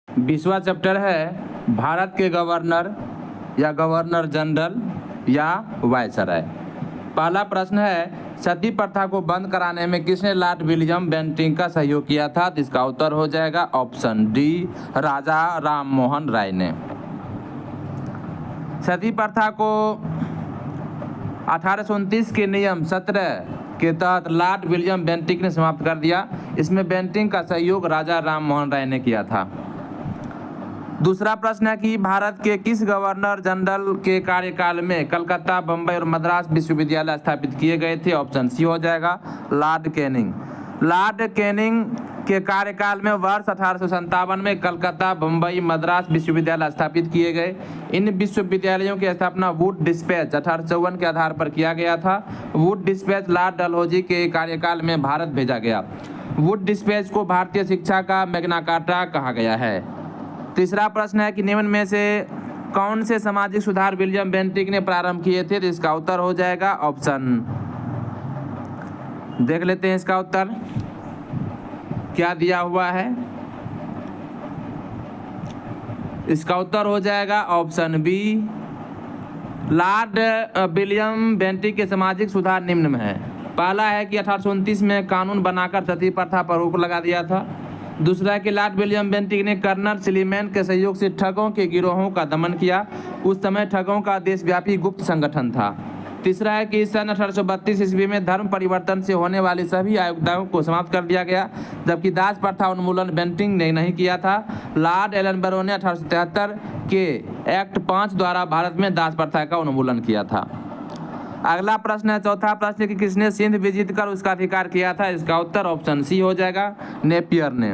20वां chapter है भारत के governor या गवर्नर जनरल या वायसराय। पहला प्रश्न है सती प्रथा को बंद कराने में किसने लॉर्ड विलियम बेंटिंक का सहयोग किया था? तो इसका उत्तर हो जाएगा ऑप्शन डी, राजा राम मोहन राय ने। सती प्रथा को 1829 के नियम 17 के तहत लॉर्ड विलियम बेंटिंक ने समाप्त कर दिया। इसमें बेंटिंक का सहयोग राजा राम मोहन राय ने किया था। दूसरा प्रश्न है कि भारत के किस गवर्नर जनरल के कार्यकाल में कलकत्ता, बम्बई और मद्रास विश्वविद्यालय स्थापित किए गए थे? ऑप्शन सी हो जाएगा लॉर्ड कैनिंग। लॉर्ड कैनिंग के कार्यकाल में वर्ष 1857 में कलकत्ता, बम्बई, मद्रास विश्वविद्यालय स्थापित किए गए। इन विश्वविद्यालयों की स्थापना वुड डिस्पैच 1854 के आधार पर किया गया था। वुड डिस्पैच लॉर्ड डलहौजी के कार्यकाल में भारत भेजा गया। वुड डिस्पैच को भारतीय शिक्षा का मैग्ना कार्टा कहा गया है। तीसरा प्रश्न है कि निम्न में से कौन से सामाजिक सुधार विलियम बेंटिंक ने प्रारंभ किए थे? तो इसका उत्तर हो जाएगा ऑप्शन, देख लेते हैं इसका उत्तर क्या दिया हुआ है। इसका उत्तर हो जाएगा option b, Lord William Bentinck के सामाजिक सुधार निम्न में है। पहला है कि 1829 में कानून बनाकर सती प्रथा पर रोक लगा दिया था। दूसरा है कि लॉर्ड विलियम बेंटिंक ने कर्नल सिलीमैन के सहयोग से ठगों के गिरोहों का दमन किया। उस समय ठगों का देशव्यापी गुप्त संगठन था। तीसरा है कि सन 1832 ईस्वी में धर्म परिवर्तन से होने वाली सभी आयोजनाओं को समाप्त कर दिया गया, जबकि दास प्रथा उन्मूलन बेंटिंक ने नहीं किया था। लॉर्ड एलनबरो ने 1873 के एक्ट 5 द्वारा भारत में दास प्रथा का उन्मूलन किया था। अगला प्रश्न है, चौथा प्रश्न कि किसने सिंध विजित कर उसका अधिकार किया था? इसका उत्तर ऑप्शन सी हो जाएगा, नेपियर ने।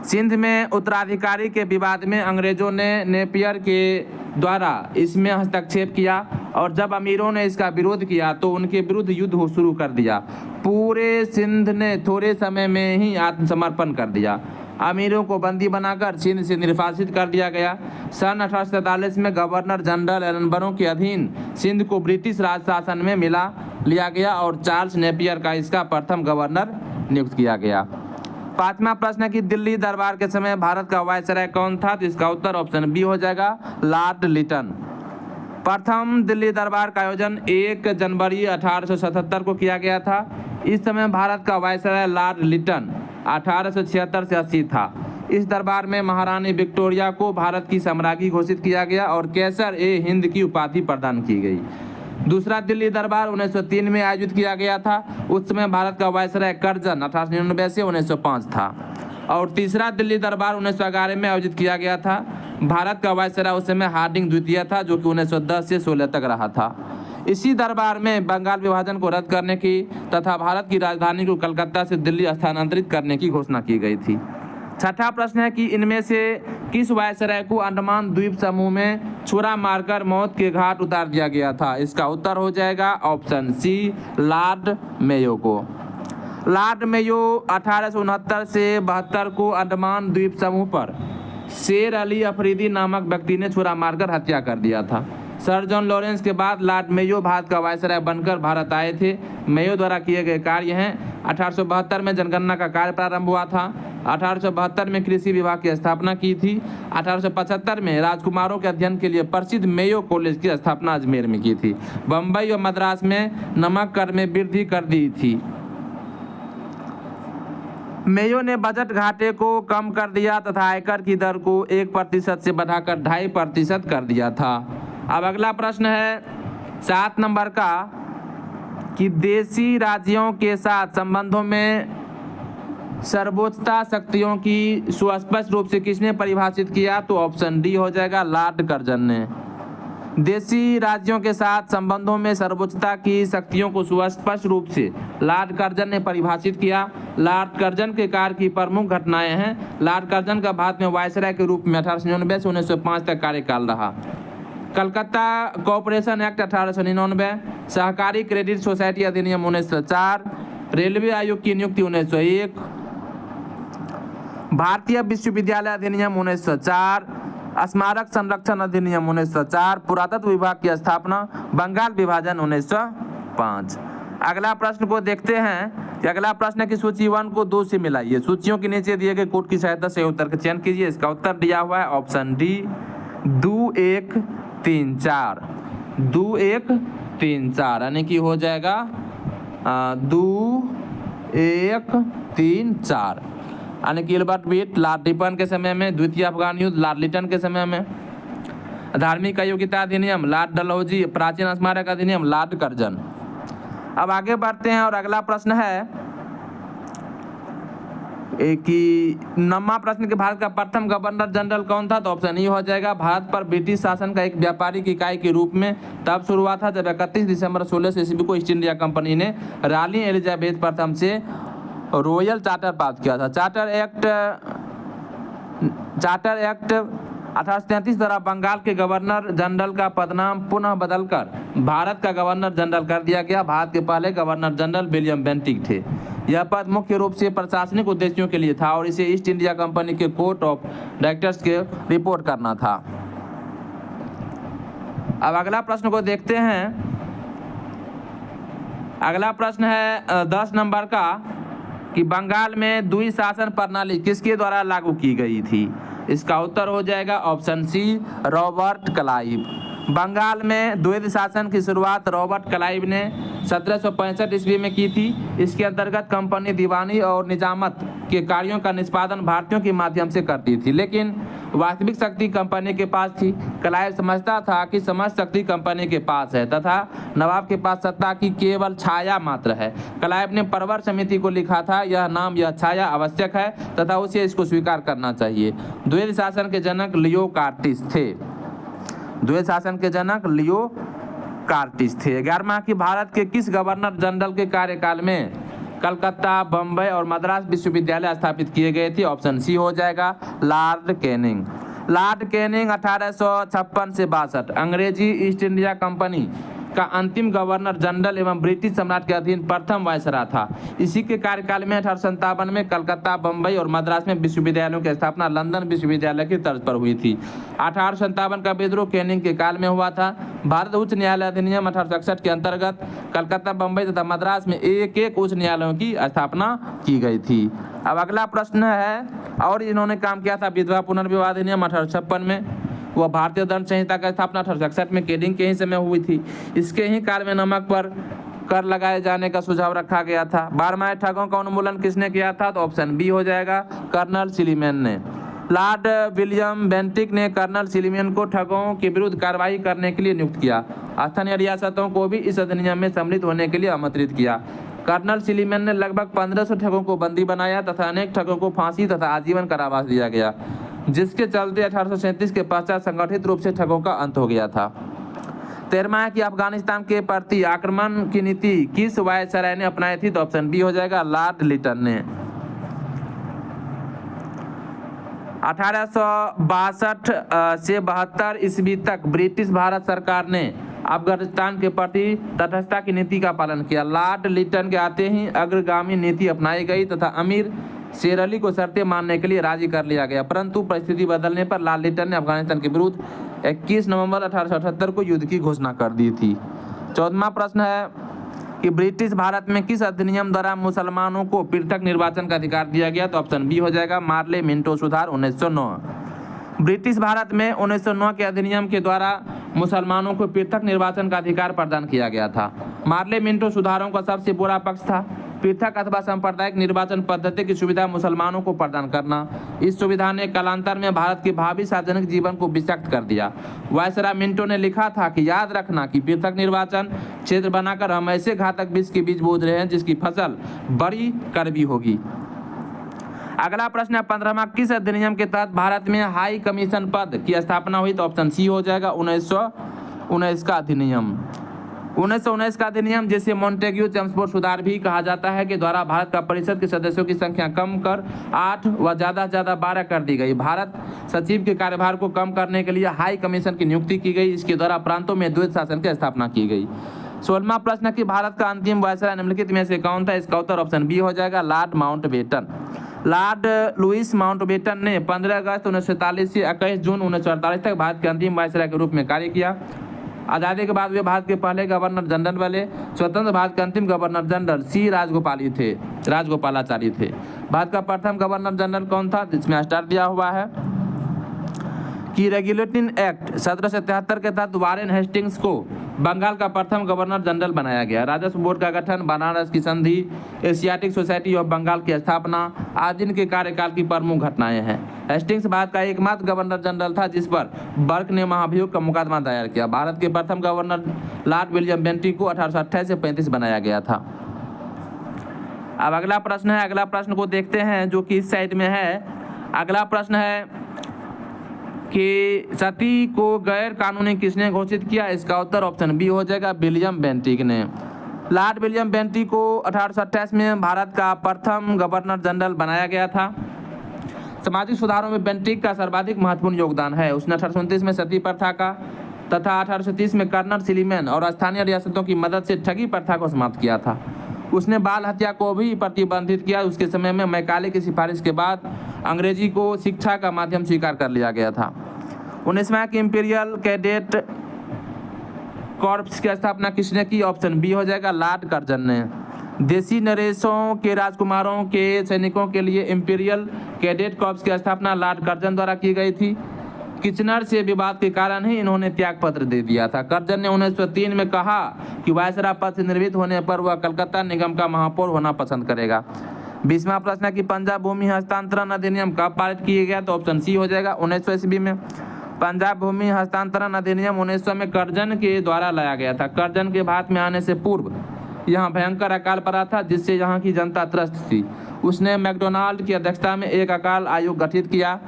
सिंध में उत्तराधिकारी के विवाद में अंग्रेजों ने नेपियर के द्वारा इसमें हस्तक्षेप किया और जब अमीरों ने इसका विरोध किया तो उनके विरुद्ध युद्ध शुरू कर दिया। पूरे सिंध ने थोड़े समय में ही आत्मसमर्पण कर दिया। अमीरों को बंदी बनाकर सिंध से निर्वासित कर दिया गया। सन 1847 में गवर्नर जनरल एलनबरो के अधीन सिंध को ब्रिटिश राज शासन में मिला लिया गया और चार्ल्स नेपियर का इसका प्रथम गवर्नर नियुक्त किया गया। पांचवा प्रश्न है कि दिल्ली दरबार के समय भारत का वायसराय कौन था? तो इसका उत्तर ऑप्शन बी हो जाएगा, लॉर्ड लिटन। प्रथम दिल्ली दरबार का आयोजन 1 जनवरी 1877 को किया गया था। इस समय भारत का वायसराय लॉर्ड लिटन 1876 से 80 था। इस दरबार में महारानी विक्टोरिया को भारत की सम्राज्ञी घोषित किया गया और कैसर ए हिंद की उपाधि प्रदान की गई। दूसरा दिल्ली दरबार 1903 में आयोजित किया गया था। उस समय भारत का वायसराय कर्जन 1899 से 1905 था। और तीसरा दिल्ली दरबार 1911 में आयोजित किया गया था। भारत का वायसराय उस समय हार्डिंग द्वितीय था, जो कि 1910 से 16 तक रहा था। इसी दरबार में बंगाल विभाजन को रद्द करने की तथा भारत की राजधानी को कलकत्ता से दिल्ली स्थानांतरित करने की घोषणा की गई थी। छठा प्रश्न है कि इनमें से किस वायसराय को अंडमान द्वीप समूह में छुरा मारकर मौत के घाट उतार दिया गया था? इसका उत्तर हो जाएगा ऑप्शन सी, लॉर्ड मेयो को। लॉर्ड मेयो 1869 से 72 को अंडमान द्वीप समूह पर शेर अली अफरीदी नामक व्यक्ति ने छुरा मारकर हत्या कर दिया था। सर जॉन लॉरेंस के बाद लॉर्ड मेयो भारत का वायसराय बनकर भारत आए थे। मेयो द्वारा किए गए कार्य हैं 1872 में जनगणना का कार्य प्रारंभ हुआ था। 1872 में कृषि विभाग की स्थापना की थी। 1875 में राजकुमारों के अध्ययन के लिए प्रसिद्ध मेयो कॉलेज की स्थापना अजमेर में की थी। बम्बई और मद्रास में नमक कर में वृद्धि कर दी थी। मेयो ने बजट घाटे को कम कर दिया तथा आयकर की दर को 1% से बढ़ाकर 2.5% कर दिया था। अब अगला प्रश्न है 7 नंबर का कि देशी राज्यों के साथ संबंधों में सर्वोच्चता शक्तियों की सुस्पष्ट रूप से किसने परिभाषित किया? तो ऑप्शन डी हो जाएगा, लॉर्ड कर्जन ने। देशी राज्यों के साथ संबंधों में सर्वोच्चता की शक्तियों को सुस्पष्ट रूप से लॉर्ड कर्जन ने परिभाषित किया। लॉर्ड कर्जन के कार्य की प्रमुख घटनाएं हैं। लॉर्ड कर्जन का भारत में वायसराय के रूप में 1899 से 1905 तक कार्यकाल रहा। कलकत्ता कॉरपोरेशन एक्ट 1899, सहकारी क्रेडिट सोसाइटी अधिनियम 1904, रेलवे आयोग की नियुक्ति 1901, भारतीय विश्वविद्यालय अधिनियम 1904, स्मारक संरक्षण अधिनियम 1904, पुरातत्व विभाग की स्थापना, बंगाल विभाजन 1905। अगला प्रश्न को देखते हैं कि अगला प्रश्न है कि सूची 1 को 2 से मिलाइए। सूचियों के नीचे दिए गए कोड की सहायता से उत्तर का चयन कीजिए। इसका उत्तर दिया हुआ है ऑप्शन डी 2 1 3 4, 2 1 3 4, यानी कि हो जाएगा 2 1 3 4, यानी कि एल्बर्ट बीट लॉर्ड रिपन के समय में, द्वितीय अफगान युद्ध लॉर्ड लिटन के समय में, धार्मिक अयोग्यता अधिनियम लॉर्ड डलहौजी, प्राचीन स्मारक अधिनियम लॉर्ड कर्जन। अब आगे बढ़ते हैं और अगला प्रश्न है कि 9वां प्रश्न कि भारत का प्रथम गवर्नर जनरल कौन था? तो ऑप्शन ई हो जाएगा भारत पर ब्रिटिश शासन का एक व्यापारिक इकाई के रूप में तब शुरू हुआ था जब 31 दिसंबर 1600 ईस्वी को ईस्ट इंडिया कंपनी ने रानी एलिजाबेथ प्रथम से रॉयल चार्टर प्राप्त किया था। चार्टर एक्ट 1833 द्वारा बंगाल के गवर्नर जनरल का पदनाम पुनः बदलकर भारत का गवर्नर जनरल कर दिया गया। भारत के पहले गवर्नर जनरल विलियम बेंटिक थे। यह पद मुख्य रूप से प्रशासनिक उद्देश्यों के लिए था और इसे ईस्ट इंडिया कंपनी के कोर्ट ऑफ डायरेक्टर्स के रिपोर्ट करना था। अब अगला प्रश्न को देखते हैं। अगला प्रश्न है 10 नंबर का कि बंगाल में द्वि शासन प्रणाली किसके द्वारा लागू की गई थी? इसका उत्तर हो जाएगा option c Robert Clive. Bengal में द्वैध शासन की शुरुआत रॉबर्ट क्लाइव ने 1765 ईस्वी में की थी। इसके अंतर्गत कंपनी दीवानी और निजामत के कार्यों का निष्पादन भारतीयों के माध्यम से करती थी, लेकिन वास्तविक शक्ति कंपनी के पास थी। क्लाइव समझता था कि समस्त शक्ति कंपनी के पास है तथा नवाब के पास सत्ता की केवल छाया मात्र है। क्लाइव ने परवर समिति को लिखा था यह नाम यह छाया आवश्यक है तथा उसे इसको स्वीकार करना चाहिए। द्वैध शासन के जनक लियो कार्टिस थे। द्वैध शासन के जनक लियो कार्टिस थे। 11वां की भारत के किस गवर्नर जनरल के कार्यकाल में कलकत्ता, बम्बई और मद्रास विश्वविद्यालय स्थापित किए गए थे? ऑप्शन सी हो जाएगा लॉर्ड कैनिंग। लॉर्ड कैनिंग 1856 से 62 अंग्रेजी ईस्ट इंडिया कंपनी का अंतिम गवर्नर जनरल एवं ब्रिटिश सम्राट के अधीन प्रथम वायसराय था। इसी के कार्यकाल में 1857 में कलकत्ता, बम्बई और मद्रास में विश्वविद्यालयों की स्थापना लंदन विश्वविद्यालय की तर्ज पर हुई थी। 1857 का विद्रोह कैनिंग के काल में हुआ था। भारत उच्च न्यायालय अधिनियम 1861 के अंतर्गत कलकत्ता, बम्बई तथा मद्रास में एक उच्च न्यायालयों की स्थापना की गई थी। अब अगला प्रश्न है और इन्होंने काम किया था विधवा पुनर्विवाह अधिनियम 1856 में। वह भारतीय दंड संहिता का स्थापना 1861 में कैनिंग के ही समय हुई थी। इसके ही काल में नमक पर कर लगाए जाने का सुझाव रखा गया था। 12 ठगों का उन्मूलन किसने किया था? तो ऑप्शन बी हो जाएगा कर्नल सिलीमैन ने। लॉर्ड विलियम बेंटिक ने कर्नल सिलीमैन को ठगों के विरुद्ध कार्रवाई करने के लिए नियुक्त किया। स्थानीय रियासतों को भी इस अधिनियम में सम्मिलित होने के लिए आमंत्रित किया। कर्नल सिलीमैन ने लगभग 1500 ठगों को बंदी बनाया तथा अनेक ठगों को फांसी तथा आजीवन कारावास दिया गया, जिसके चलते 1837 के पश्चात संगठित रूप से ठगों का अंत हो गया था। 13वां है कि अफगानिस्तान के प्रति आक्रमण की नीति किस वायसराय ने अपनाई थी? तो ऑप्शन बी हो जाएगा लॉर्ड लिटन ने। 1862 से 72 ईस्वी तक ब्रिटिश भारत सरकार ने अफगानिस्तान के प्रति तटस्थता की नीति का पालन किया। लॉर्ड लिटन के आते ही अग्रगामी नीति अपनाई गई तथा अमीर शेर अली को शर्तें मानने के लिए राजी कर लिया गया, परंतु परिस्थिति बदलने पर लॉर्ड लिटन ने अफगानिस्तान के विरुद्ध 21 नवंबर 1878 को युद्ध की घोषणा कर दी थी। 14वां प्रश्न है कि ब्रिटिश भारत में किस अधिनियम द्वारा मुसलमानों को पृथक निर्वाचन का अधिकार दिया गया? तो ऑप्शन बी हो जाएगा मार्ले मिंटो सुधार 1909। ब्रिटिश भारत में 1909 के अधिनियम के द्वारा मुसलमानों को पृथक निर्वाचन का अधिकार प्रदान किया गया था। मार्ले मिंटो सुधारों का सबसे बुरा पक्ष था पृथक अथवा सांप्रदायिक निर्वाचन पद्धति की सुविधा मुसलमानों को प्रदान करना। इस सुविधा ने कालांतर में भारत के भावी सार्वजनिक जीवन को विषाक्त कर दिया। वायसराय मिंटो ने लिखा था कि याद रखना कि पृथक निर्वाचन क्षेत्र बनाकर हम ऐसे घातक विष के बीज बो रहे हैं जिसकी फसल बड़ी कड़वी होगी। अगला प्रश्न है 15वां, किस अधिनियम के तहत भारत में हाई कमीशन पद की स्थापना हुई? तो ऑप्शन सी हो जाएगा 1919 का अधिनियम। 1919 का अधिनियम, जिसे मॉन्टेग्यू चेम्सफोर्ड सुधार भी कहा जाता है, के द्वारा भारत का परिषद के सदस्यों की संख्या कम कर 8 व ज़्यादा से ज़्यादा 12 कर दी गई। भारत सचिव के कार्यभार को कम करने के लिए हाई कमीशन की नियुक्ति की गई। इसके द्वारा प्रांतों में द्वैध शासन की स्थापना की गई। 16वां प्रश्न कि भारत का अंतिम वायसराय निम्नलिखित में से कौन था? इसका उत्तर ऑप्शन बी हो जाएगा Lord Mountbatten. Lord Louis Mountbatten ने 15 अगस्त 1947 से 21 जून 1948 तक भारत के अंतिम वायसराय के रूप में कार्य किया। आज़ादी के बाद वे भारत के पहले गवर्नर जनरल बने। स्वतंत्र भारत के अंतिम गवर्नर जनरल सी राजगोपालाचारी थे। भारत का प्रथम गवर्नर जनरल कौन था? इसमें स्टार दिया हुआ है कि रेगुलेटिंग एक्ट 1773 के तहत वारेन हेस्टिंग्स को बंगाल का प्रथम गवर्नर जनरल बनाया गया। राजस्व बोर्ड का गठन, बनारस की संधि, एशियाटिक सोसाइटी ऑफ बंगाल की स्थापना आदि इनके कार्यकाल की प्रमुख घटनाएं हैं। हेस्टिंग्स भारत का एकमात्र गवर्नर जनरल था जिस पर बर्क ने महाभियोग का मुकदमा दायर किया। भारत के प्रथम गवर्नर लॉर्ड विलियम बेंटिक को 1828 से 35 बनाया गया था। अब अगला प्रश्न है, अगला प्रश्न को देखते हैं जो कि इस साइड में है। अगला प्रश्न है कि सती को गैर कानूनी किसने घोषित किया? इसका उत्तर ऑप्शन बी हो जाएगा, विलियम बेंटिक ने। लॉर्ड विलियम बेंटिक को 1828 में भारत का प्रथम गवर्नर जनरल बनाया गया था। सामाजिक सुधारों में बेंटिक का सर्वाधिक महत्वपूर्ण योगदान है। उसने 1829 में सती प्रथा का तथा 1830 में कर्नल सिलीमैन और स्थानीय रियासतों की मदद से ठगी प्रथा को समाप्त किया था। उसने बाल हत्या को भी प्रतिबंधित किया। उसके समय में मैकाले की सिफारिश के बाद अंग्रेजी को शिक्षा का माध्यम स्वीकार कर लिया गया था। 19वां की इंपीरियल कैडेट कॉर्प्स की स्थापना किसने की? ऑप्शन बी हो जाएगा, लॉर्ड कर्जन ने। देसी नरेशों के राजकुमारों के सैनिकों के लिए इंपीरियल कैडेट कॉर्प्स की स्थापना लॉर्ड कर्जन द्वारा की गई थी। किचनर से विवाद के कारण ही इन्होंने त्यागपत्र दे दिया था। कर्जन ने 1903 में कहा कि वायसराय पद से निर्वित होने पर वह कलकत्ता निगम का महापौर होना पसंद करेगा। 20वां प्रश्न है कि पंजाब भूमि हस्तांतरण अधिनियम कब पारित किया गया? तो ऑप्शन सी हो जाएगा, 1900 ईस्वी में। पंजाब भूमि हस्तांतरण अधिनियम 1900 में कर्जन के द्वारा लाया गया था। कर्जन के भारत में आने से पूर्व यहाँ भयंकर अकाल पड़ा था जिससे यहाँ की जनता त्रस्त थी। उसने मैकडोनाल्ड की अध्यक्षता में एक अकाल आयोग गठित किया।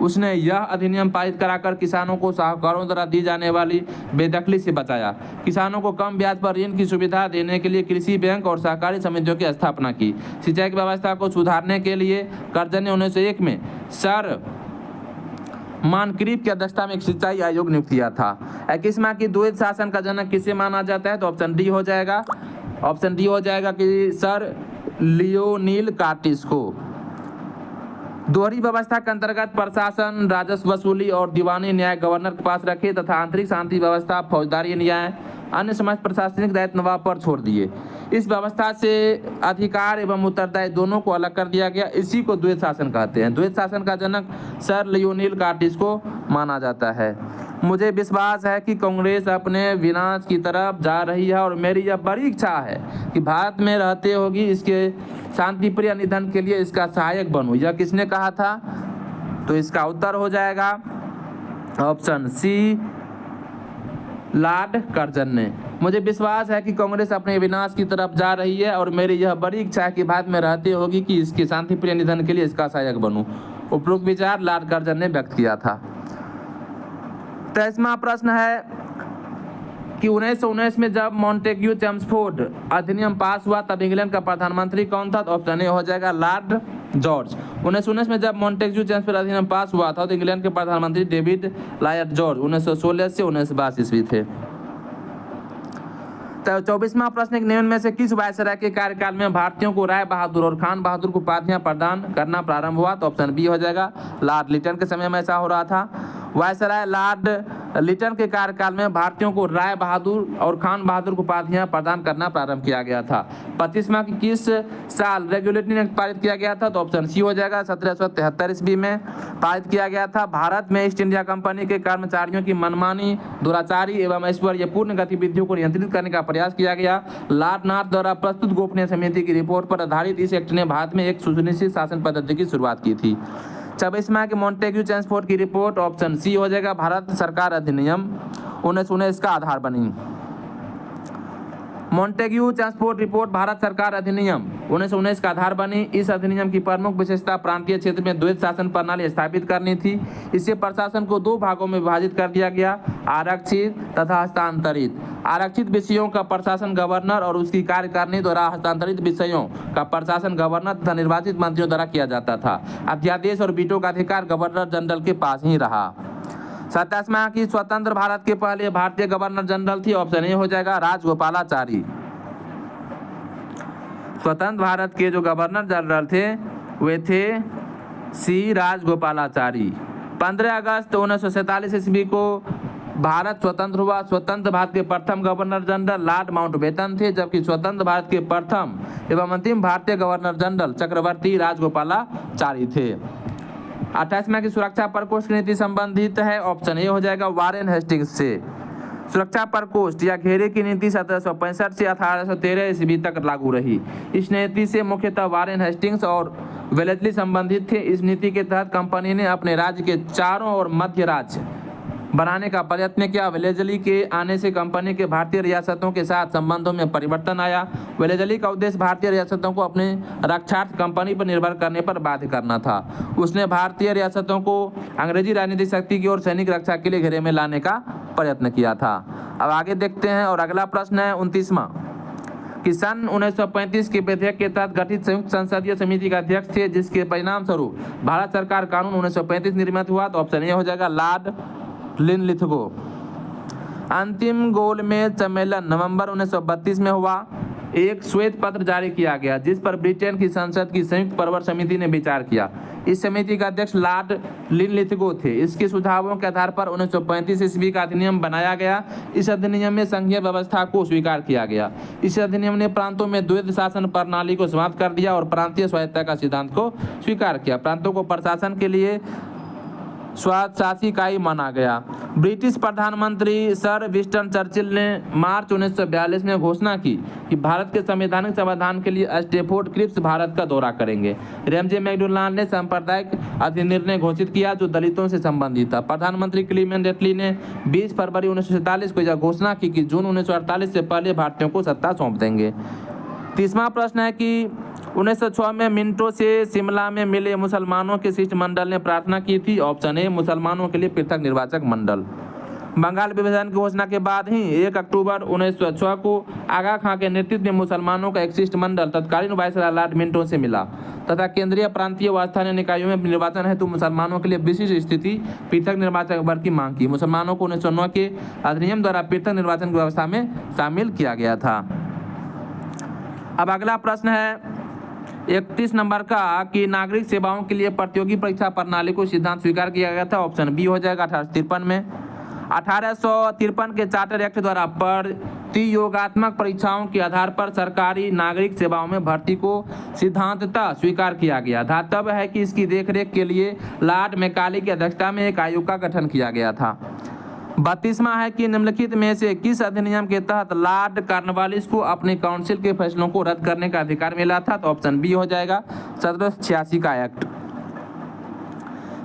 उसने यह अधिनियम पारित कराकर किसानों को साहूकारों द्वारा दी जाने वाली बेदखली से बचाया। किसानों को कम ब्याज पर ऋण की सुविधा देने के लिए कृषि बैंक और सहकारी समितियों की स्थापना की। सिंचाई की व्यवस्था को सुधारने के लिए कर्जन ने 1901 में सर मानक्रीफ की अध्यक्षता में एक सिंचाई आयोग नियुक्त किया था। 21वां की द्वैत शासन का जनक किसे माना जाता है? तो ऑप्शन डी हो जाएगा, ऑप्शन डी हो जाएगा कि सर लियोनील कार्टिस को। दोहरी व्यवस्था के अंतर्गत प्रशासन, राजस्व वसूली और दीवानी न्याय गवर्नर के पास रखे तथा आंतरिक शांति व्यवस्था, फौजदारी न्याय, अन्य समस्त प्रशासनिक दायित्व नवाब पर छोड़ दिए। इस व्यवस्था से अधिकार एवं उत्तरदायित्व दोनों को अलग कर दिया गया। इसी को द्वैत शासन कहते हैं। द्वैत शासन का जनक सर लियोनील कार्टिस को माना जाता है। मुझे विश्वास है कि कांग्रेस अपने विनाश की तरफ जा रही है और मेरी यह बड़ी इच्छा है कि भारत में रहते होगी इसके शांतिप्रिय निधन के लिए इसका सहायक बनूं। यह किसने कहा था? तो इसका उत्तर हो जाएगा ऑप्शन सी, लॉर्ड कर्जन ने। मुझे विश्वास है कि कांग्रेस अपने विनाश की तरफ जा रही है और मेरी यह बड़ी इच्छा है कि भारत में रहते होगी कि इसके शांतिप्रिय निधन के लिए इसका सहायक बनूं। उपरोक्त विचार लॉर्ड कर्जन ने व्यक्त किया था। 23वां प्रश्न है कि 1919 में जब मॉन्टेग्यू चेम्सफोर्ड अधिनियम पास हुआ तब इंग्लैंड का प्रधानमंत्री कौन था? तो ऑप्शन ए हो जाएगा, लॉर्ड जॉर्ज। 1919 में जब मॉन्टेग्यू चेम्सफोर्ड अधिनियम पास हुआ था तो इंग्लैंड के प्रधानमंत्री डेविड लॉयड जॉर्ज 1916 से 1922 ईस्वी थे। तो 24वां प्रश्न, एक निम्न में से किस वायसराय के कार्यकाल में भारतीयों को राय बहादुर और खान बहादुर को उपाधियां प्रदान करना प्रारंभ हुआ? तो ऑप्शन बी हो जाएगा, लॉर्ड लिटन के समय में ऐसा हो रहा था। वायसराय लॉर्ड लिटन के कार्यकाल में भारतीयों को राय बहादुर और खान बहादुर को उपाधियां प्रदान करना प्रारंभ किया गया था। 25वां की किस साल रेगुलेटिंग एक्ट पारित किया गया था? तो ऑप्शन सी हो जाएगा, 1773 ईस्वी में पारित किया गया था। भारत में ईस्ट इंडिया कंपनी के कर्मचारियों की मनमानी, दुराचारी एवं ऐश्वर्यपूर्ण गतिविधियों को नियंत्रित करने का प्रयास किया गया। लॉर्ड नॉर्थ द्वारा प्रस्तुत गोपनीय समिति की रिपोर्ट पर आधारित इस एक्ट ने भारत में एक सुनिश्चित शासन पद्धति की शुरुआत की थी। 26वां के मॉन्टेग्यू चेम्सफोर्ड की रिपोर्ट ऑप्शन सी हो जाएगा, भारत सरकार अधिनियम 1919 का आधार बनी। मॉन्टेग्यू चेम्सफोर्ड रिपोर्ट भारत सरकार अधिनियम 1919 का आधार बनी। इस अधिनियम की प्रमुख विशेषता प्रांतीय क्षेत्र में द्वैत शासन प्रणाली स्थापित करनी थी। इससे प्रशासन को दो भागों में विभाजित कर दिया गया, आरक्षित तथा हस्तांतरित। आरक्षित विषयों का प्रशासन गवर्नर और उसकी कार्यकारिणी द्वारा, हस्तांतरित विषयों का प्रशासन गवर्नर तथा निर्वाचित मंत्रियों द्वारा किया जाता था। अध्यादेश और वीटो का अधिकार गवर्नर जनरल के पास ही रहा। 27वां की स्वतंत्र भारत के पहले भारतीय गवर्नर जनरल थी। ऑप्शन ए हो जाएगा, राजगोपालाचारी। स्वतंत्र भारत के जो गवर्नर जनरल थे वे थे सी राजगोपालाचारी। 15 अगस्त 1947 ईस्वी को भारत स्वतंत्र हुआ। स्वतंत्र भारत के प्रथम गवर्नर जनरल लॉर्ड माउंटबेटन थे, जबकि स्वतंत्र भारत के प्रथम एवं अंतिम भारतीय गवर्नर जनरल चक्रवर्ती राजगोपालाचारी थे। 28वां की सुरक्षा प्रकोष्ठ की नीति संबंधित है, ऑप्शन ए हो जाएगा वारेन हेस्टिंग्स से। सुरक्षा प्रकोष्ठ या घेरे की नीति 1765 से 1813 ईस्वी तक लागू रही। इस नीति से मुख्यतः वारेन हेस्टिंग्स और वेलेस्ली संबंधित थे। इस नीति के तहत कंपनी ने अपने राज्य के चारों ओर मध्य राज्य बनाने का प्रयत्न किया। वेलेस्ली के आने से कंपनी के भारतीय रियासतों के साथ संबंधों में परिवर्तन आया। वेलेस्ली का उद्देश्य भारतीय रियासतों को अपने रक्षार्थ कंपनी पर निर्भर करने पर बाध्य करना था। उसने भारतीय रियासतों को अंग्रेजी राजनीतिक शक्ति की ओर सैनिक रक्षा के लिए घेरे में लाने का प्रयत्न किया था। अब आगे देखते हैं और अगला प्रश्न है 29वां कि सन 1935 के विधेयक के तहत गठित संयुक्त संसदीय समिति का अध्यक्ष थे, जिसके परिणाम स्वरूप भारत सरकार कानून 1935 निर्मित हुआ। तो ऑप्शन ए हो जाएगा लॉर्ड लिनलिथगो। अंतिम गोलमेज सम्मेलन नवंबर 1932 में हुआ। एक श्वेत पत्र जारी किया गया जिस पर ब्रिटेन की संसद की संयुक्त प्रवर समिति ने विचार किया। इस समिति का अध्यक्ष लॉर्ड लिनलिथगो थे। इसके सुझावों के आधार पर 1935 ईस्वी का अधिनियम बनाया गया। इस अधिनियम में संघीय व्यवस्था को स्वीकार किया गया। इस अधिनियम ने प्रांतों में द्वैध शासन प्रणाली को समाप्त कर दिया और प्रांतीय स्वायत्तता का सिद्धांत को स्वीकार किया। प्रांतों को प्रशासन के लिए स्वशासी इकाई माना गया। ब्रिटिश प्रधानमंत्री सर विंस्टन चर्चिल ने मार्च 1942 में घोषणा की कि भारत के संवैधानिक समाधान के लिए स्टैफोर्ड क्रिप्स भारत का दौरा करेंगे। रैमजे मैकडोनाल्ड ने सांप्रदायिक अधिनिर्णय घोषित किया जो दलितों से संबंधित था। प्रधानमंत्री क्लीमेंट एटली ने 20 फरवरी 1947 को यह घोषणा की कि जून 1948 से पहले भारतीयों को सत्ता सौंप देंगे। 30वां प्रश्न है कि 1906 में मिंटो से शिमला में मिले मुसलमानों के शिष्टमंडल ने प्रार्थना की थी। ऑप्शन ए मुसलमानों के लिए पृथक निर्वाचक मंडल। बंगाल विभाजन की घोषणा के बाद ही 1 अक्टूबर 1906 को आगा खां के नेतृत्व में मुसलमानों का एक शिष्टमंडल तत्कालीन वायसराय लॉर्ड मिंटो से मिला तथा केंद्रीय प्रांतीय व स्थानीय निकायों में निर्वाचन हेतु मुसलमानों के लिए विशिष्ट स्थिति पृथक निर्वाचक वर्ग की मांग की। मुसलमानों को 1909 के अधिनियम द्वारा पृथक निर्वाचन की व्यवस्था में शामिल किया गया था। अब अगला प्रश्न है 31 नंबर का कि नागरिक सेवाओं के लिए प्रतियोगी परीक्षा प्रणाली को सिद्धांत स्वीकार किया गया था। ऑप्शन बी हो जाएगा 1853 में। 1853 के चार्टर एक्ट द्वारा प्रतियोगात्मक परीक्षाओं के आधार पर सरकारी नागरिक सेवाओं में भर्ती को सिद्धांततः स्वीकार किया गया। धातव्य है कि इसकी देखरेख के लिए लॉर्ड मैकाले की अध्यक्षता में एक आयोग का गठन किया गया था। 32वां है कि निम्नलिखित में से किस अधिनियम के तहत लॉर्ड कॉर्नवालिस को अपने काउंसिल के फैसलों को रद्द करने का अधिकार मिला था। तो ऑप्शन बी हो जाएगा 1786 का एक्ट।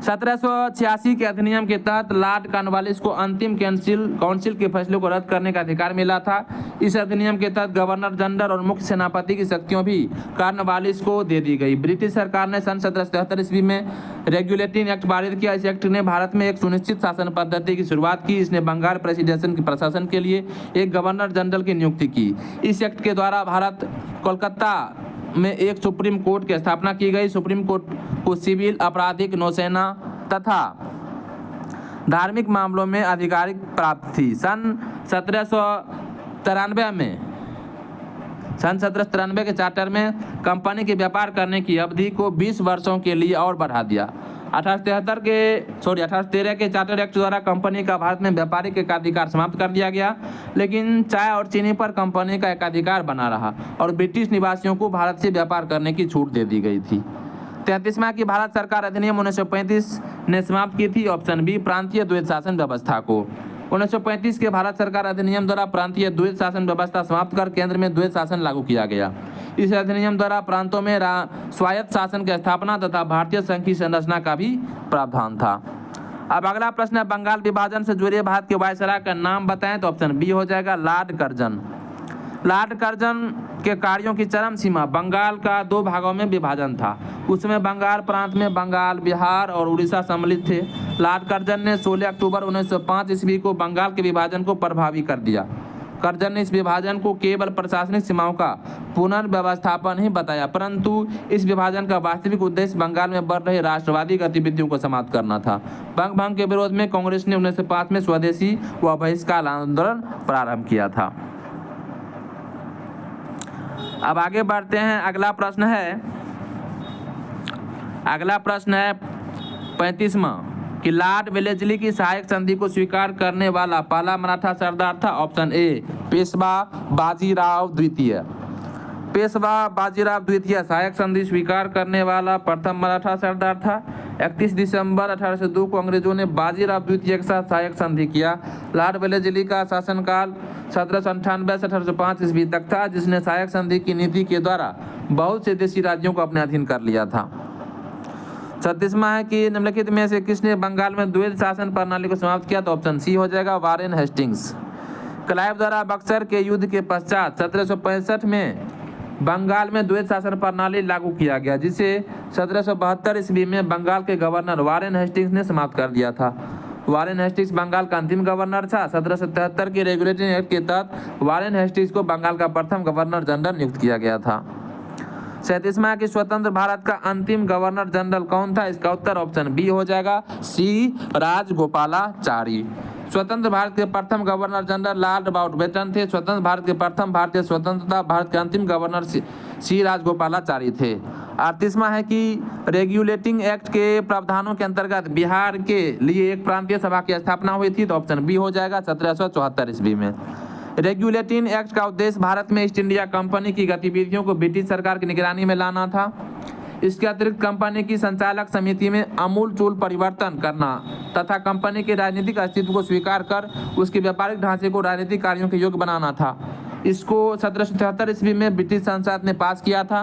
1786 के अधिनियम के तहत लॉर्ड कॉर्नवालिस को अंतिम काउंसिल के फैसले को रद्द करने का अधिकार मिला था। इस अधिनियम के तहत गवर्नर जनरल और मुख्य सेनापति की शक्तियां भी कॉर्नवालिस को दे दी गई। ब्रिटिश सरकार ने सन 1777 ईस्वी में रेगुलेटिंग एक्ट पारित किया। इस एक्ट ने भारत में एक सुनिश्चित शासन पद्धति की शुरुआत की। इसने बंगाल प्रेसिडेंसी के प्रशासन के लिए एक गवर्नर जनरल की नियुक्ति की। इस एक्ट के द्वारा भारत कोलकाता में एक सुप्रीम कोर्ट की स्थापना की गई। सुप्रीम कोर्ट को सिविल, आपराधिक, नौसेना तथा धार्मिक मामलों में आधिकारिक प्राप्त थी। सन 1793 के चार्टर में कंपनी के व्यापार करने की अवधि को 20 वर्षों के लिए और बढ़ा दिया। 1813 के चार्टर एक्ट द्वारा कंपनी का भारत में व्यापारिक एकाधिकार समाप्त कर दिया गया, लेकिन चाय और चीनी पर कंपनी का एकाधिकार बना रहा और ब्रिटिश निवासियों को भारत से व्यापार करने की छूट दे दी गई थी। 33वां की भारत सरकार अधिनियम 1935 ने समाप्त की थी। ऑप्शन बी प्रांतीय द्वैध शासन व्यवस्था को। 1935 के भारत सरकार अधिनियम द्वारा प्रांतीय द्वैध शासन व्यवस्था समाप्त कर केंद्र में द्वैध शासन लागू किया गया। इस अधिनियम द्वारा प्रांतों में स्वायत्त शासन की स्थापना तथा भारतीय संघ की संरचना का भी प्रावधान था। अब अगला प्रश्न है बंगाल विभाजन से जुड़े भारत के वायसराय का नाम बताएं। तो ऑप्शन बी हो जाएगा लॉर्ड कर्जन। लॉर्ड कर्जन के कार्यों की चरम सीमा बंगाल का 2 भागों में विभाजन था। उसमें बंगाल प्रांत में बंगाल, बिहार और उड़ीसा सम्मिलित थे। लॉर्ड कर्जन ने 16 अक्टूबर 1905 ईस्वी को बंगाल के विभाजन को प्रभावी कर दिया। कर्जन ने इस विभाजन को केवल प्रशासनिक सीमाओं का पुनर्व्यवस्थापन ही बताया, परंतु इस विभाजन का वास्तविक उद्देश्य बंगाल में बढ़ रहे राष्ट्रवादी गतिविधियों को समाप्त करना था। बंग भंग के विरोध में कांग्रेस ने 1905 में स्वदेशी व बहिष्कार आंदोलन प्रारंभ किया था। अब आगे बढ़ते हैं। अगला प्रश्न है 35वां कि लॉर्ड वेलेस्ली की सहायक संधि को स्वीकार करने वाला पहला मराठा सरदार था? ऑप्शन ए पेशवा बाजीराव द्वितीय। पेशवा बाजीराव द्वितीय सहायक संधि स्वीकार करने वाला प्रथम मराठा सरदार था। 31 दिसंबर 1802 को अंग्रेजों ने बाजीराव द्वितीय के साथ सहायक संधि किया। लॉर्ड वेलेस्ली का शासनकाल 1798 से 1805 ईस्वी तक था, जिसने सहायक संधि की नीति के द्वारा बहुत से देशी राज्यों को अपने अधीन कर लिया था। 36वां है कि निम्नलिखित में से किसने बंगाल में द्वैध शासन प्रणाली को समाप्त किया? तो ऑप्शन सी हो जाएगा वारेन हेस्टिंग्स। क्लाइव द्वारा बक्सर के युद्ध के पश्चात 1765 में बंगाल में द्वैध शासन प्रणाली लागू किया गया, जिसे 1772 ईस्वी में बंगाल के गवर्नर वारेन हेस्टिंग्स ने समाप्त कर दिया था। वारेन हेस्टिंग्स बंगाल का अंतिम गवर्नर था। 1773 के रेगुलेटिंग एक्ट के तहत वारेन हेस्टिंग्स को बंगाल का प्रथम गवर्नर जनरल नियुक्त किया गया था। 37वां कि स्वतंत्र भारत का अंतिम गवर्नर जनरल कौन था? इसका उत्तर ऑप्शन बी हो जाएगा सी राजगोपालाचारी। स्वतंत्र भारत के प्रथम गवर्नर जनरल लॉर्ड माउंटबेटन थे। स्वतंत्र भारत के प्रथम भारतीय स्वतंत्रता भारत के अंतिम गवर्नर सी राजगोपालाचारी थे। 38वां है कि रेगुलेटिंग एक्ट के प्रावधानों के अंतर्गत बिहार के लिए एक प्रांतीय सभा की स्थापना हुई थी। तो ऑप्शन बी हो जाएगा 1774 ईस्वी में। रेगुलेटिंग एक्ट का उद्देश्य भारत में ईस्ट इंडिया कंपनी की गतिविधियों को ब्रिटिश सरकार की निगरानी में लाना था। इसके अतिरिक्त कंपनी की संचालक समिति में आमूलचूल परिवर्तन करना तथा कंपनी के राजनीतिक अस्तित्व को स्वीकार कर उसके व्यापारिक ढांचे को राजनीतिक कार्यों के योग्य बनाना था। इसको 1773 ईस्वी में ब्रिटिश संसद ने पास किया था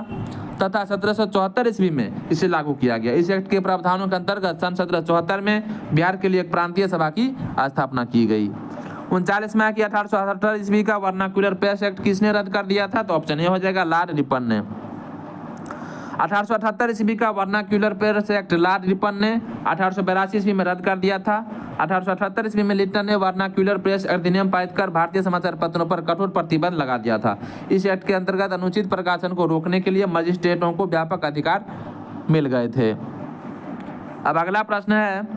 तथा 1774 ईस्वी में इसे लागू किया गया। इस एक्ट के प्रावधानों के अंतर्गत सन 1774 में बिहार के लिए एक प्रांतीय सभा की स्थापना की गई। 39वां कि 1878 ईस्वी का वर्नाक्यूलर प्रेस एक्ट किसने रद्द कर दिया था? तो ऑप्शन ए हो जाएगा लॉर्ड रिपन ने। 1878 ईस्वी का vernacular press act Lord Ripon ने 1882 ईस्वी में रद्द कर दिया था। 1878 ईस्वी में लिटन ने वर्नाक्यूलर प्रेस अधिनियम पारित कर भारतीय समाचार पत्रों पर कठोर प्रतिबंध लगा दिया था। इस एक्ट के अंतर्गत अनुचित प्रकाशन को रोकने के लिए मजिस्ट्रेटों को व्यापक अधिकार मिल गए थे। अब अगला प्रश्न है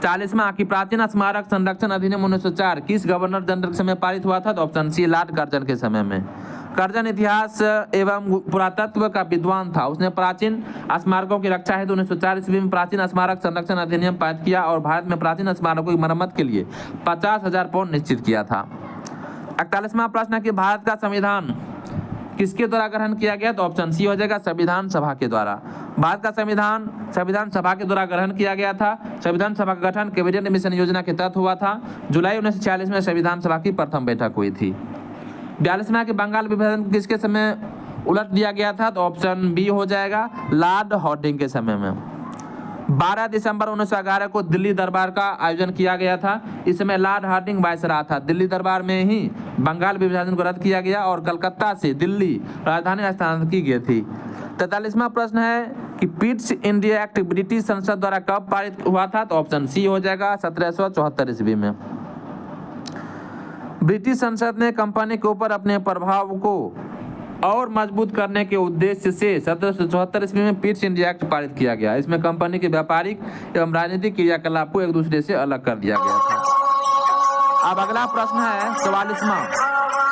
40वां कि प्राचीन स्मारक संरक्षण अधिनियम 1904 किस गवर्नर जनरल के समय पारित हुआ था? तो ऑप्शन सी लॉर्ड कर्जन के समय में। कर्जन इतिहास एवं पुरातत्व का विद्वान था। उसने प्राचीन स्मारकों की रक्षा हेतु 1904 ईस्वी में प्राचीन स्मारक संरक्षण अधिनियम पारित किया और भारत में प्राचीन स्मारकों की मरम्मत के लिए 50,000 पाउंड निश्चित किया था। 41वां प्रश्न है कि भारत का संविधान किसके द्वारा ग्रहण किया गया? तो ऑप्शन सी हो जाएगा संविधान सभा के द्वारा। भारत का संविधान सभा के द्वारा ग्रहण किया गया था। संविधान सभा का गठन कैबिनेट मिशन योजना के तहत हुआ था। जुलाई 1946 में संविधान सभा की प्रथम बैठक हुई थी। 42वां कि बंगाल विभाजन किसके समय उलट दिया गया था? तो ऑप्शन बी हो जाएगा लॉर्ड हार्डिंग के समय में। 12 दिसंबर 1911 को दिल्ली दरबार का आयोजन किया गया था। इस समय लॉर्ड हार्डिंग वायसराय था। दिल्ली दरबार में ही बंगाल विभाजन को रद्द किया गया और कलकत्ता से दिल्ली राजधानी स्थानांतरित की गई थी। 43वां प्रश्न है कि पिट्स इंडिया एक्ट ब्रिटिश संसद द्वारा कब पारित हुआ था? तो ऑप्शन सी हो जाएगा 1774 ईस्वी में। ब्रिटिश संसद ने कंपनी के ऊपर अपने प्रभाव को और मजबूत करने के उद्देश्य से 1774 ईस्वी में पिट्स इंडिया एक्ट पारित किया गया। इसमें कंपनी के व्यापारिक एवं राजनीतिक क्रियाकलाप को एक दूसरे से अलग कर दिया गया था। अब अगला प्रश्न है 44वां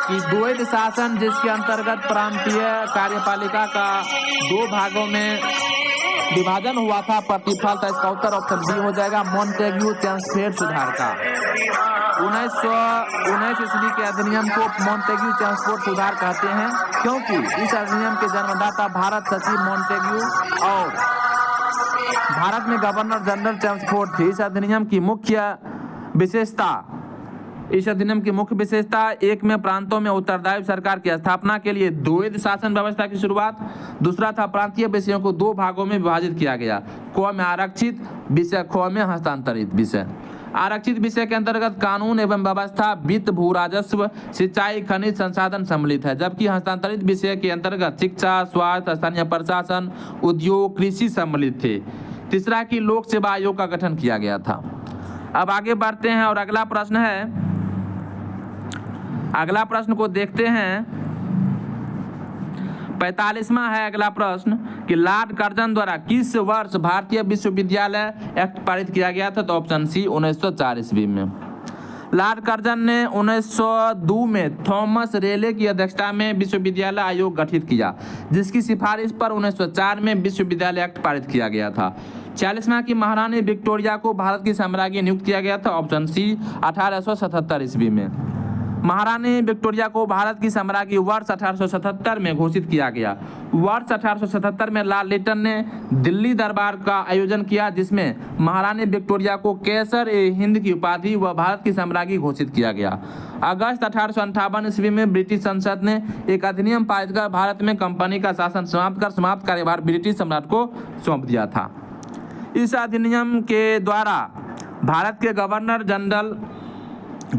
कि द्वैध शासन जिसके अंतर्गत प्रांतीय कार्यपालिका का 2 भागों में विभाजन हुआ था प्रतिफल था। इसका उत्तर ऑप्शन बी हो जाएगा मॉन्टेग्यू चेम्सफोर्ड सुधार का। 1919 ईस्वी के अधिनियम को मॉन्टेग्यू चेम्सफोर्ड सुधार कहते हैं क्योंकि इस अधिनियम के जन्मदाता भारत सचिव मॉन्टेग्यू और भारत में गवर्नर जनरल चेम्सफोर्ड थे। इस अधिनियम की मुख्य विशेषता एक में प्रांतों में उत्तरदायी सरकार की स्थापना के लिए द्वैध शासन व्यवस्था की शुरुआत। दूसरा था प्रांतीय विषयों को 2 भागों में विभाजित किया गया, क में आरक्षित विषय, ख में हस्तांतरित विषय। आरक्षित विषय के अंतर्गत कानून एवं व्यवस्था, वित्त, भू राजस्व, सिंचाई, खनिज संसाधन सम्मिलित है, जबकि हस्तांतरित विषय के अंतर्गत शिक्षा, स्वास्थ्य, स्थानीय प्रशासन, उद्योग, कृषि सम्मिलित थे। तीसरा कि लोक सेवा आयोग का गठन किया गया था। अब आगे बढ़ते हैं और अगला प्रश्न को देखते हैं। 45वां है अगला प्रश्न कि लॉर्ड कर्जन द्वारा किस वर्ष भारतीय विश्वविद्यालय एक्ट पारित किया गया था? तो ऑप्शन सी 1904 ईस्वी में। लॉर्ड कर्जन ने 1902 में थॉमस रेले की अध्यक्षता में विश्वविद्यालय आयोग गठित किया, जिसकी सिफारिश पर 1904 में विश्वविद्यालय एक्ट पारित किया गया था। 46वां की महारानी विक्टोरिया को भारत की साम्राज्ञी नियुक्त किया गया था। ऑप्शन सी 1877 ईस्वी में। महारानी विक्टोरिया को भारत की साम्राज्ञी वर्ष 1877 में घोषित किया गया। वर्ष 1877 में लॉर्ड लिटन ने दिल्ली दरबार का आयोजन किया, जिसमें महारानी विक्टोरिया को कैसर-ए-हिंद की उपाधि व भारत की साम्राज्ञी घोषित किया गया। अगस्त 1858 ईस्वी में ब्रिटिश संसद ने एक अधिनियम पारित कर भारत में कंपनी का शासन समाप्त कर समाप्त कार्यभार ब्रिटिश सम्राट को सौंप दिया था। इस अधिनियम के द्वारा भारत के गवर्नर जनरल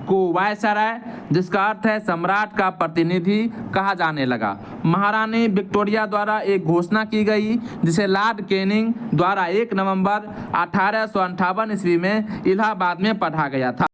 को वायसराय, जिसका अर्थ है सम्राट का प्रतिनिधि, कहा जाने लगा। महारानी विक्टोरिया द्वारा एक घोषणा की गई, जिसे लॉर्ड कैनिंग द्वारा 1 नवंबर 1858 ईस्वी में इलाहाबाद में पढ़ा गया था।